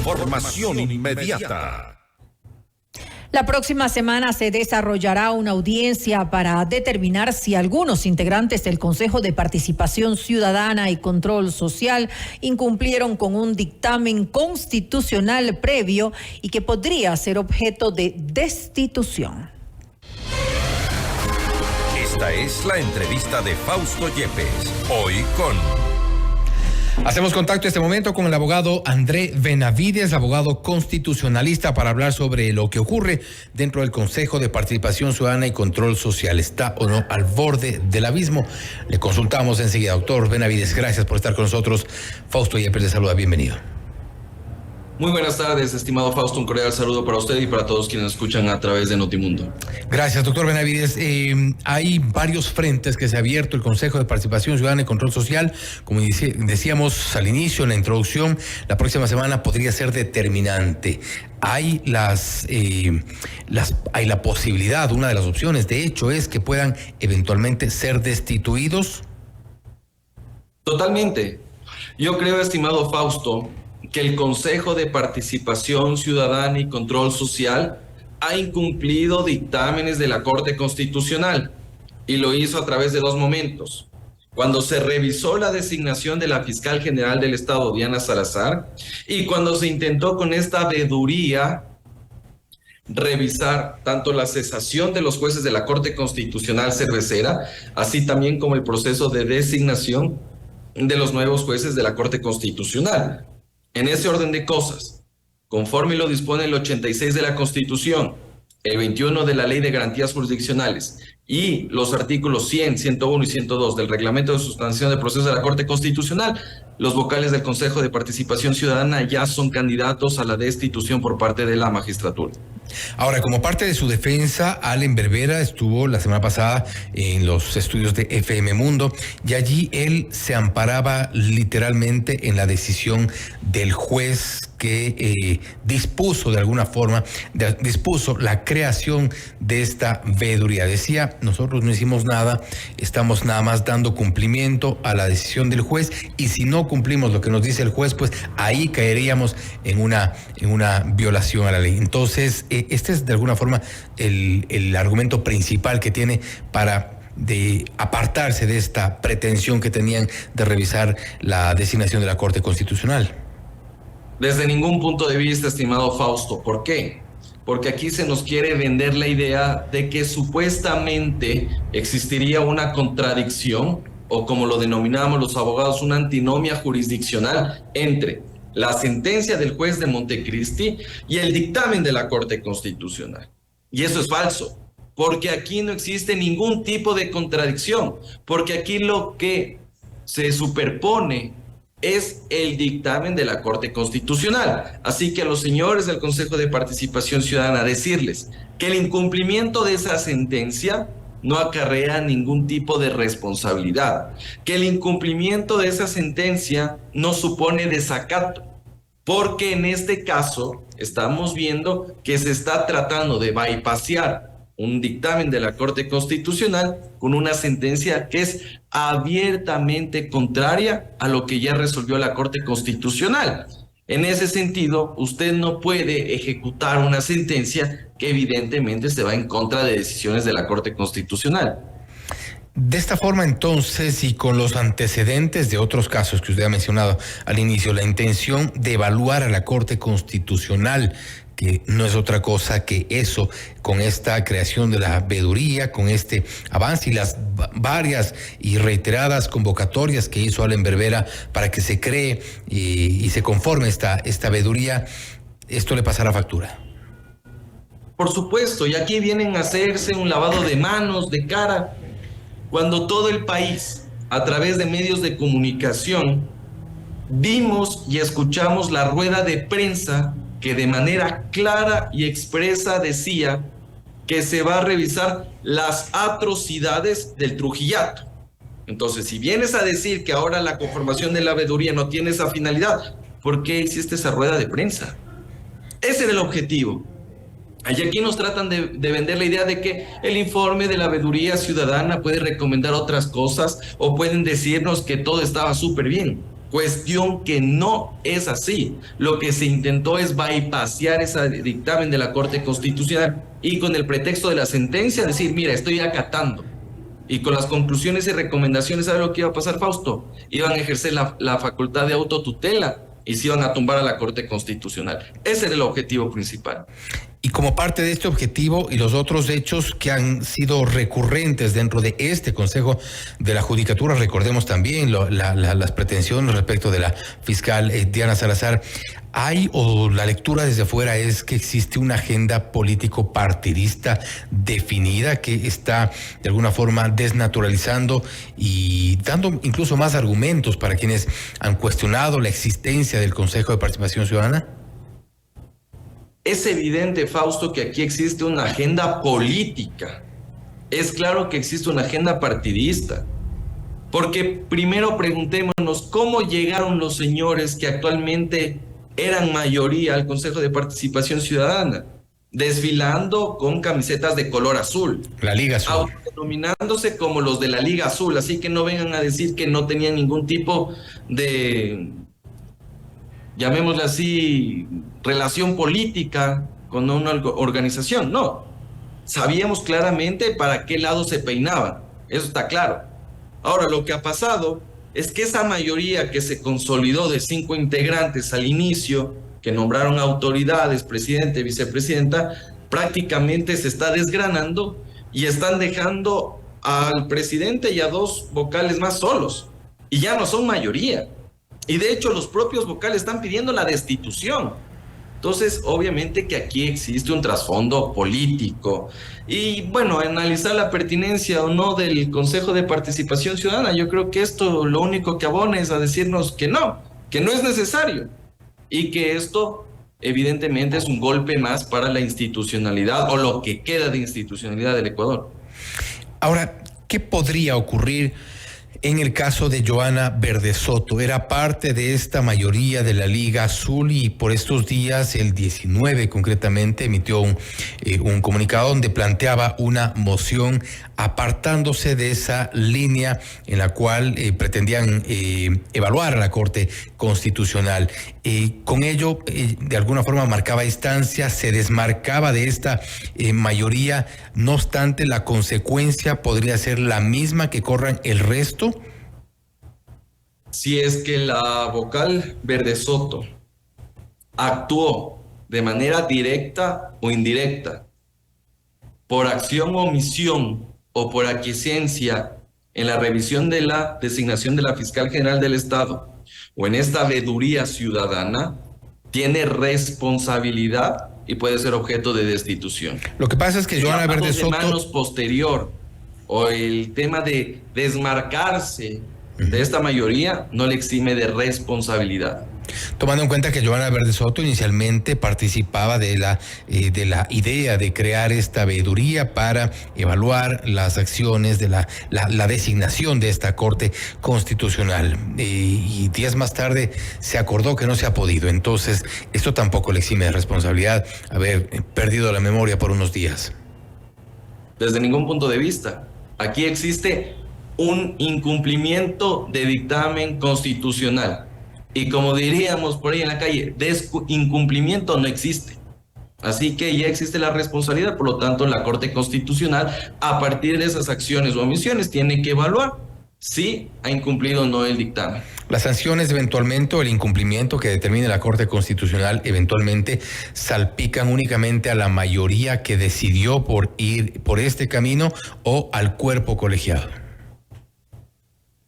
Información inmediata. La próxima semana se desarrollará una audiencia para determinar si algunos integrantes del Consejo de Participación Ciudadana y Control Social incumplieron con un dictamen constitucional previo y que podría ser objeto de destitución. Esta es la entrevista de Fausto Yepes, hoy con... Hacemos contacto en este momento con el abogado André Benavides, abogado constitucionalista, para hablar sobre lo que ocurre dentro del Consejo de Participación Ciudadana y Control Social. ¿Está o no al borde del abismo? Le consultamos enseguida. Doctor Benavides, gracias por estar con nosotros. Fausto Yepes le saluda, bienvenido. Muy buenas tardes, estimado Fausto, un cordial saludo para usted y para todos quienes escuchan a través de Notimundo. Gracias, doctor Benavides. Hay varios frentes que se ha abierto el Consejo de Participación Ciudadana y Control Social. Como decíamos al inicio, en la introducción, la próxima semana podría ser determinante. Hay hay la posibilidad, una de las opciones, de hecho, es que puedan eventualmente ser destituidos. Totalmente. Yo creo, estimado Fausto, que el Consejo de Participación Ciudadana y Control Social ha incumplido dictámenes de la Corte Constitucional y lo hizo a través de dos momentos. Cuando se revisó la designación de la Fiscal General del Estado, Diana Salazar, y cuando se intentó con esta veeduría revisar tanto la cesación de los jueces de la Corte Constitucional cervecera, así también como el proceso de designación de los nuevos jueces de la Corte Constitucional. En ese orden de cosas, conforme lo dispone el 86 de la Constitución, el 21 de la Ley de Garantías Jurisdiccionales y los artículos 100, 101 y 102 del Reglamento de Sustanciación del Proceso de la Corte Constitucional, los vocales del Consejo de Participación Ciudadana ya son candidatos a la destitución por parte de la magistratura. Ahora, como parte de su defensa, Allen Berbera estuvo la semana pasada en los estudios de FM Mundo y allí él se amparaba literalmente en la decisión del juez que dispuso de alguna forma, dispuso la creación de esta veeduría. Decía, nosotros no hicimos nada, estamos nada más dando cumplimiento a la decisión del juez y si no cumplimos lo que nos dice el juez, pues ahí caeríamos en una violación a la ley. Entonces, este es de alguna forma el argumento principal que tiene para apartarse de esta pretensión que tenían de revisar la designación de la Corte Constitucional. Desde ningún punto de vista, estimado Fausto. ¿Por qué? Porque aquí se nos quiere vender la idea de que supuestamente existiría una contradicción, o como lo denominamos los abogados, una antinomia jurisdiccional entre la sentencia del juez de Montecristi y el dictamen de la Corte Constitucional. Y eso es falso, porque aquí no existe ningún tipo de contradicción, porque aquí lo que se superpone es el dictamen de la Corte Constitucional. Así que a los señores del Consejo de Participación Ciudadana decirles que el incumplimiento de esa sentencia no acarrea ningún tipo de responsabilidad, que el incumplimiento de esa sentencia no supone desacato, porque en este caso estamos viendo que se está tratando de bypassear un dictamen de la Corte Constitucional con una sentencia que es abiertamente contraria a lo que ya resolvió la Corte Constitucional. En ese sentido, usted no puede ejecutar una sentencia que evidentemente se va en contra de decisiones de la Corte Constitucional. De esta forma, entonces, y con los antecedentes de otros casos que usted ha mencionado al inicio, la intención de evaluar a la Corte Constitucional, que no es otra cosa que eso, con esta creación de la veeduría, con este avance y las varias y reiteradas convocatorias que hizo Allen Berbera para que se cree y se conforme esta veeduría, esto le pasará factura. Por supuesto, y aquí vienen a hacerse un lavado de manos, de cara, cuando todo el país, a través de medios de comunicación, vimos y escuchamos la rueda de prensa que de manera clara y expresa decía que se va a revisar las atrocidades del Trujillato. Entonces, si vienes a decir que ahora la conformación de la veeduría no tiene esa finalidad, ¿por qué hiciste esa rueda de prensa? Ese era el objetivo. Y aquí nos tratan de vender la idea de que el informe de la veeduría ciudadana puede recomendar otras cosas o pueden decirnos que todo estaba súper bien. Cuestión que no es así. Lo que se intentó es bypassear ese dictamen de la Corte Constitucional y con el pretexto de la sentencia decir, mira, estoy acatando. Y con las conclusiones y recomendaciones, ¿sabe lo que iba a pasar, Fausto? Iban a ejercer la facultad de autotutela y se iban a tumbar a la Corte Constitucional. Ese era el objetivo principal. Y como parte de este objetivo y los otros hechos que han sido recurrentes dentro de este Consejo de la Judicatura, recordemos también las pretensiones respecto de la fiscal Diana Salazar, ¿hay o la lectura desde fuera es que existe una agenda político partidista definida que está de alguna forma desnaturalizando y dando incluso más argumentos para quienes han cuestionado la existencia del Consejo de Participación Ciudadana? Es evidente, Fausto, que aquí existe una agenda política. Es claro que existe una agenda partidista. Porque primero preguntémonos cómo llegaron los señores que actualmente eran mayoría al Consejo de Participación Ciudadana, desfilando con camisetas de color azul. La Liga Azul. Autodenominándose como los de la Liga Azul. Así que no vengan a decir que no tenían ningún tipo de, llamémosle así, relación política con una organización. No, sabíamos claramente para qué lado se peinaban, eso está claro. Ahora, lo que ha pasado es que esa mayoría que se consolidó de 5 integrantes al inicio, que nombraron autoridades, presidente, vicepresidenta, prácticamente se está desgranando y están dejando al presidente y a 2 vocales más solos, y ya no son mayoría. Y de hecho los propios vocales están pidiendo la destitución. Entonces, obviamente que aquí existe un trasfondo político. Y bueno, analizar la pertinencia o no del Consejo de Participación Ciudadana, yo creo que esto lo único que abona es a decirnos que no es necesario. Y que esto evidentemente es un golpe más para la institucionalidad o lo que queda de institucionalidad del Ecuador. Ahora, ¿qué podría ocurrir en el caso de Joana Verde Soto? Era parte de esta mayoría de la Liga Azul y por estos días, el 19 concretamente, emitió un comunicado donde planteaba una moción apartándose de esa línea en la cual pretendían evaluar a la Corte Constitucional. Con ello, de alguna forma marcaba distancia, se desmarcaba de esta mayoría. No obstante, la consecuencia podría ser la misma que corran el resto. Si es que la vocal Verde Soto actuó de manera directa o indirecta, por acción o omisión o por aquiescencia en la revisión de la designación de la fiscal general del Estado o en esta veeduría ciudadana, tiene responsabilidad y puede ser objeto de destitución. Lo que pasa es que Joana Verde Soto... manos posterior o el tema de desmarcarse de esta mayoría no le exime de responsabilidad. Tomando en cuenta que Joana Verde Soto inicialmente participaba de la idea de crear esta veeduría para evaluar las acciones de la designación de esta Corte Constitucional. Y días más tarde se acordó que no se ha podido. Entonces, esto tampoco le exime de responsabilidad haber perdido la memoria por unos días. Desde ningún punto de vista. Aquí existe un incumplimiento de dictamen constitucional. Y como diríamos por ahí en la calle, incumplimiento no existe. Así que ya existe la responsabilidad, por lo tanto la Corte Constitucional, a partir de esas acciones o omisiones, tiene que evaluar si ha incumplido o no el dictamen. Las sanciones eventualmente o el incumplimiento que determine la Corte Constitucional eventualmente salpican únicamente a la mayoría que decidió por ir por este camino o al cuerpo colegiado.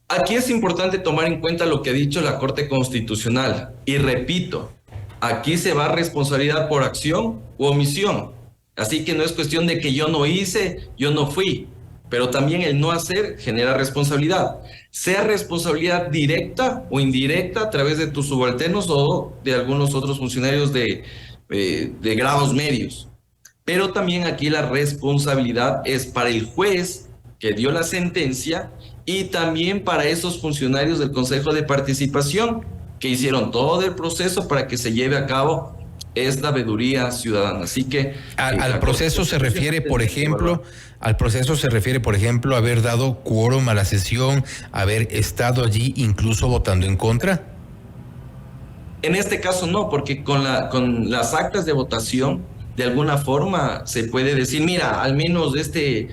Aquí es importante tomar en cuenta lo que ha dicho la Corte Constitucional. Y repito, aquí se va a responsabilidad por acción u omisión. Así que no es cuestión de que yo no hice, yo no fui. Pero también el no hacer genera responsabilidad. Sea responsabilidad directa o indirecta a través de tus subalternos o de algunos otros funcionarios de grados medios. Pero también aquí la responsabilidad es para el juez que dio la sentencia y también para esos funcionarios del Consejo de Participación que hicieron todo el proceso para que se lleve a cabo es la veeduría ciudadana. Así que al proceso se refiere, por ejemplo, haber dado quórum a la sesión, haber estado allí incluso votando en contra. En este caso no, porque con las actas de votación, de alguna forma se puede decir, mira, al menos este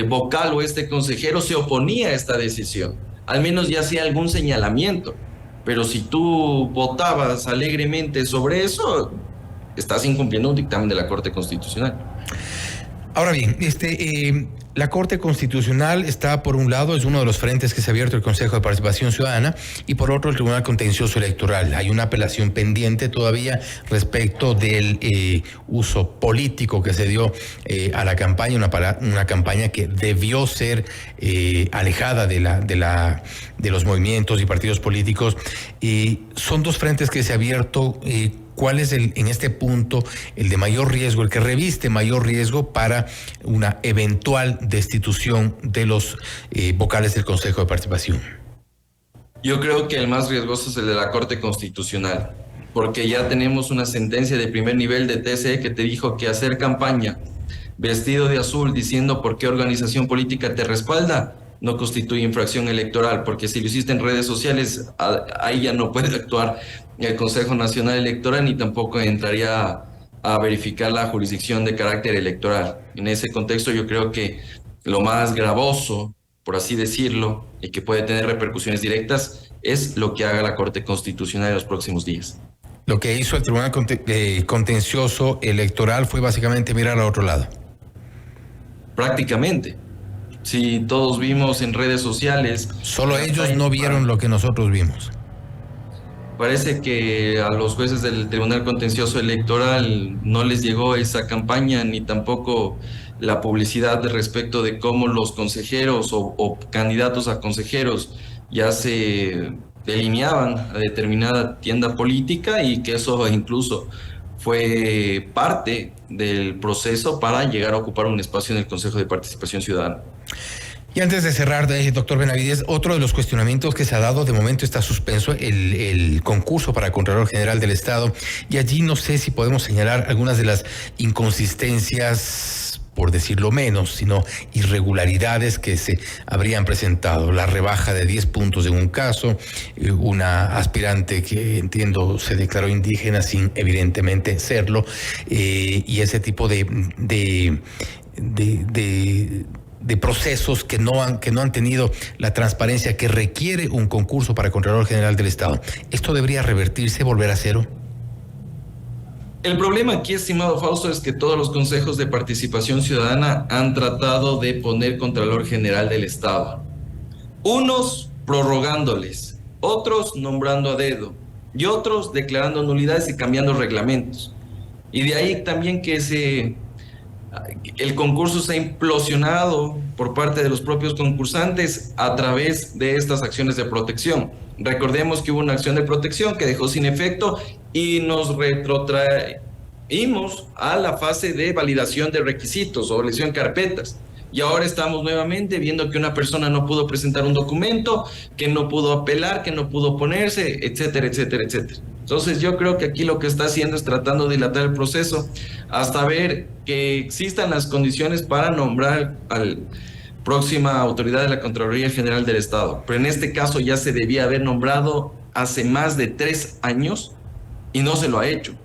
vocal o este consejero se oponía a esta decisión, al menos ya hacía algún señalamiento. Pero si tú votabas alegremente sobre eso, estás incumpliendo un dictamen de la Corte Constitucional. Ahora bien, la Corte Constitucional está, por un lado, es uno de los frentes que se ha abierto el Consejo de Participación Ciudadana, y por otro, el Tribunal Contencioso Electoral. Hay una apelación pendiente todavía respecto del uso político que se dio a la campaña, una campaña que debió ser alejada de los movimientos y partidos políticos. Son dos frentes que se ha abierto. ¿Cuál es en este punto el de mayor riesgo, el que reviste mayor riesgo para una eventual destitución de los vocales del Consejo de Participación? Yo creo que el más riesgoso es el de la Corte Constitucional, porque ya tenemos una sentencia de primer nivel de TSE que te dijo que hacer campaña vestido de azul diciendo por qué organización política te respalda no constituye infracción electoral, porque si lo hiciste en redes sociales, ahí ya no puede actuar el Consejo Nacional Electoral, ni tampoco entraría a verificar la jurisdicción de carácter electoral. En ese contexto yo creo que lo más gravoso, por así decirlo, y que puede tener repercusiones directas, es lo que haga la Corte Constitucional en los próximos días. Lo que hizo el Tribunal Contencioso Electoral fue básicamente mirar a otro lado. Prácticamente. Si todos vimos en redes sociales... Solo ellos no vieron lo que nosotros vimos. Parece que a los jueces del Tribunal Contencioso Electoral no les llegó esa campaña, ni tampoco la publicidad respecto de cómo los consejeros o candidatos a consejeros ya se delineaban a determinada tienda política, y que eso incluso fue parte del proceso para llegar a ocupar un espacio en el Consejo de Participación Ciudadana. Y antes de cerrar, doctor Benavides, otro de los cuestionamientos que se ha dado, de momento está suspenso el concurso para Contralor General del Estado, y allí no sé si podemos señalar algunas de las inconsistencias, por decirlo menos, sino irregularidades que se habrían presentado. La rebaja de 10 puntos en un caso, una aspirante que entiendo se declaró indígena sin evidentemente serlo, y ese tipo de procesos que no han tenido la transparencia que requiere un concurso para Contralor General del Estado. ¿Esto debería revertirse, volver a cero? El problema aquí, estimado Fausto, es que todos los consejos de participación ciudadana han tratado de poner Contralor General del Estado. Unos prorrogándoles, otros nombrando a dedo, y otros declarando nulidades y cambiando reglamentos. Y de ahí también que el concurso se ha implosionado por parte de los propios concursantes a través de estas acciones de protección. Recordemos que hubo una acción de protección que dejó sin efecto y nos retrotraímos a la fase de validación de requisitos o elección de carpetas. Y ahora estamos nuevamente viendo que una persona no pudo presentar un documento, que no pudo apelar, que no pudo oponerse, etcétera, etcétera, etcétera. Entonces yo creo que aquí lo que está haciendo es tratando de dilatar el proceso hasta ver que existan las condiciones para nombrar al próxima autoridad de la Contraloría General del Estado. Pero en este caso ya se debía haber nombrado hace más de 3 años y no se lo ha hecho.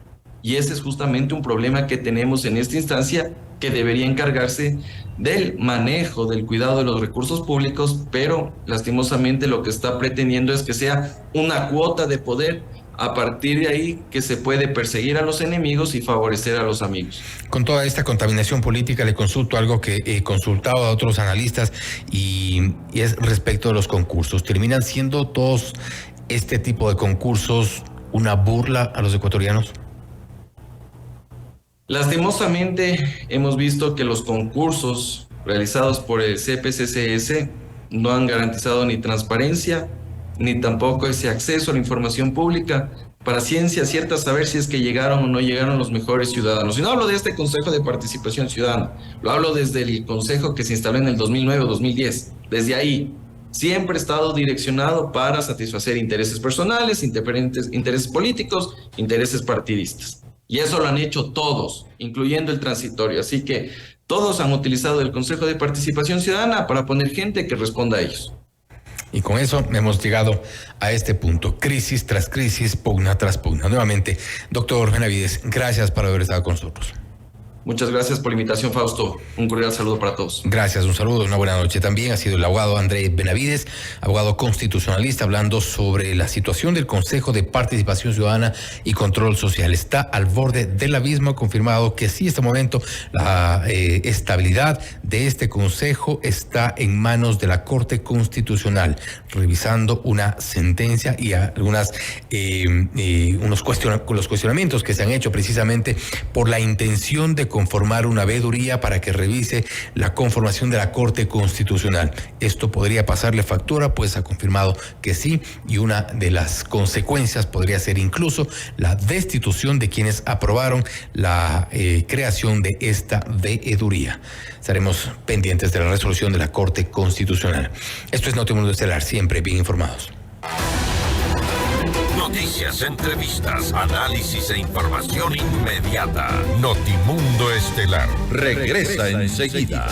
Y ese es justamente un problema que tenemos en esta instancia, que debería encargarse del manejo, del cuidado de los recursos públicos, pero lastimosamente lo que está pretendiendo es que sea una cuota de poder. A partir de ahí que se puede perseguir a los enemigos y favorecer a los amigos. Con toda esta contaminación política le consulto algo que he consultado a otros analistas y es respecto de los concursos. ¿Terminan siendo todos este tipo de concursos una burla a los ecuatorianos? Lastimosamente hemos visto que los concursos realizados por el CPCCS no han garantizado ni transparencia, ni tampoco ese acceso a la información pública para ciencia cierta saber si es que llegaron o no llegaron los mejores ciudadanos. Y no hablo de este Consejo de Participación Ciudadana, lo hablo desde el consejo que se instaló en el 2009 o 2010. Desde ahí siempre ha estado direccionado para satisfacer intereses personales, intereses políticos, intereses partidistas. Y eso lo han hecho todos, incluyendo el transitorio. Así que todos han utilizado el Consejo de Participación Ciudadana para poner gente que responda a ellos. Y con eso hemos llegado a este punto. Crisis tras crisis, pugna tras pugna. Nuevamente, doctor Benavides, gracias por haber estado con nosotros. Muchas gracias por la invitación, Fausto. Un cordial saludo para todos. Gracias, un saludo, una buena noche. También ha sido el abogado André Benavides, abogado constitucionalista, hablando sobre la situación del Consejo de Participación Ciudadana y Control Social. Está al borde del abismo, confirmado que sí, en este momento la estabilidad de este Consejo está en manos de la Corte Constitucional, revisando una sentencia y algunas los cuestionamientos que se han hecho precisamente por la intención de conformar una veeduría para que revise la conformación de la Corte Constitucional. Esto podría pasarle factura, pues ha confirmado que sí, y una de las consecuencias podría ser incluso la destitución de quienes aprobaron la creación de esta veeduría. Estaremos pendientes de la resolución de la Corte Constitucional. Esto es Notimundo Estelar, siempre bien informados. Noticias, entrevistas, análisis e información inmediata. Notimundo Estelar regresa enseguida.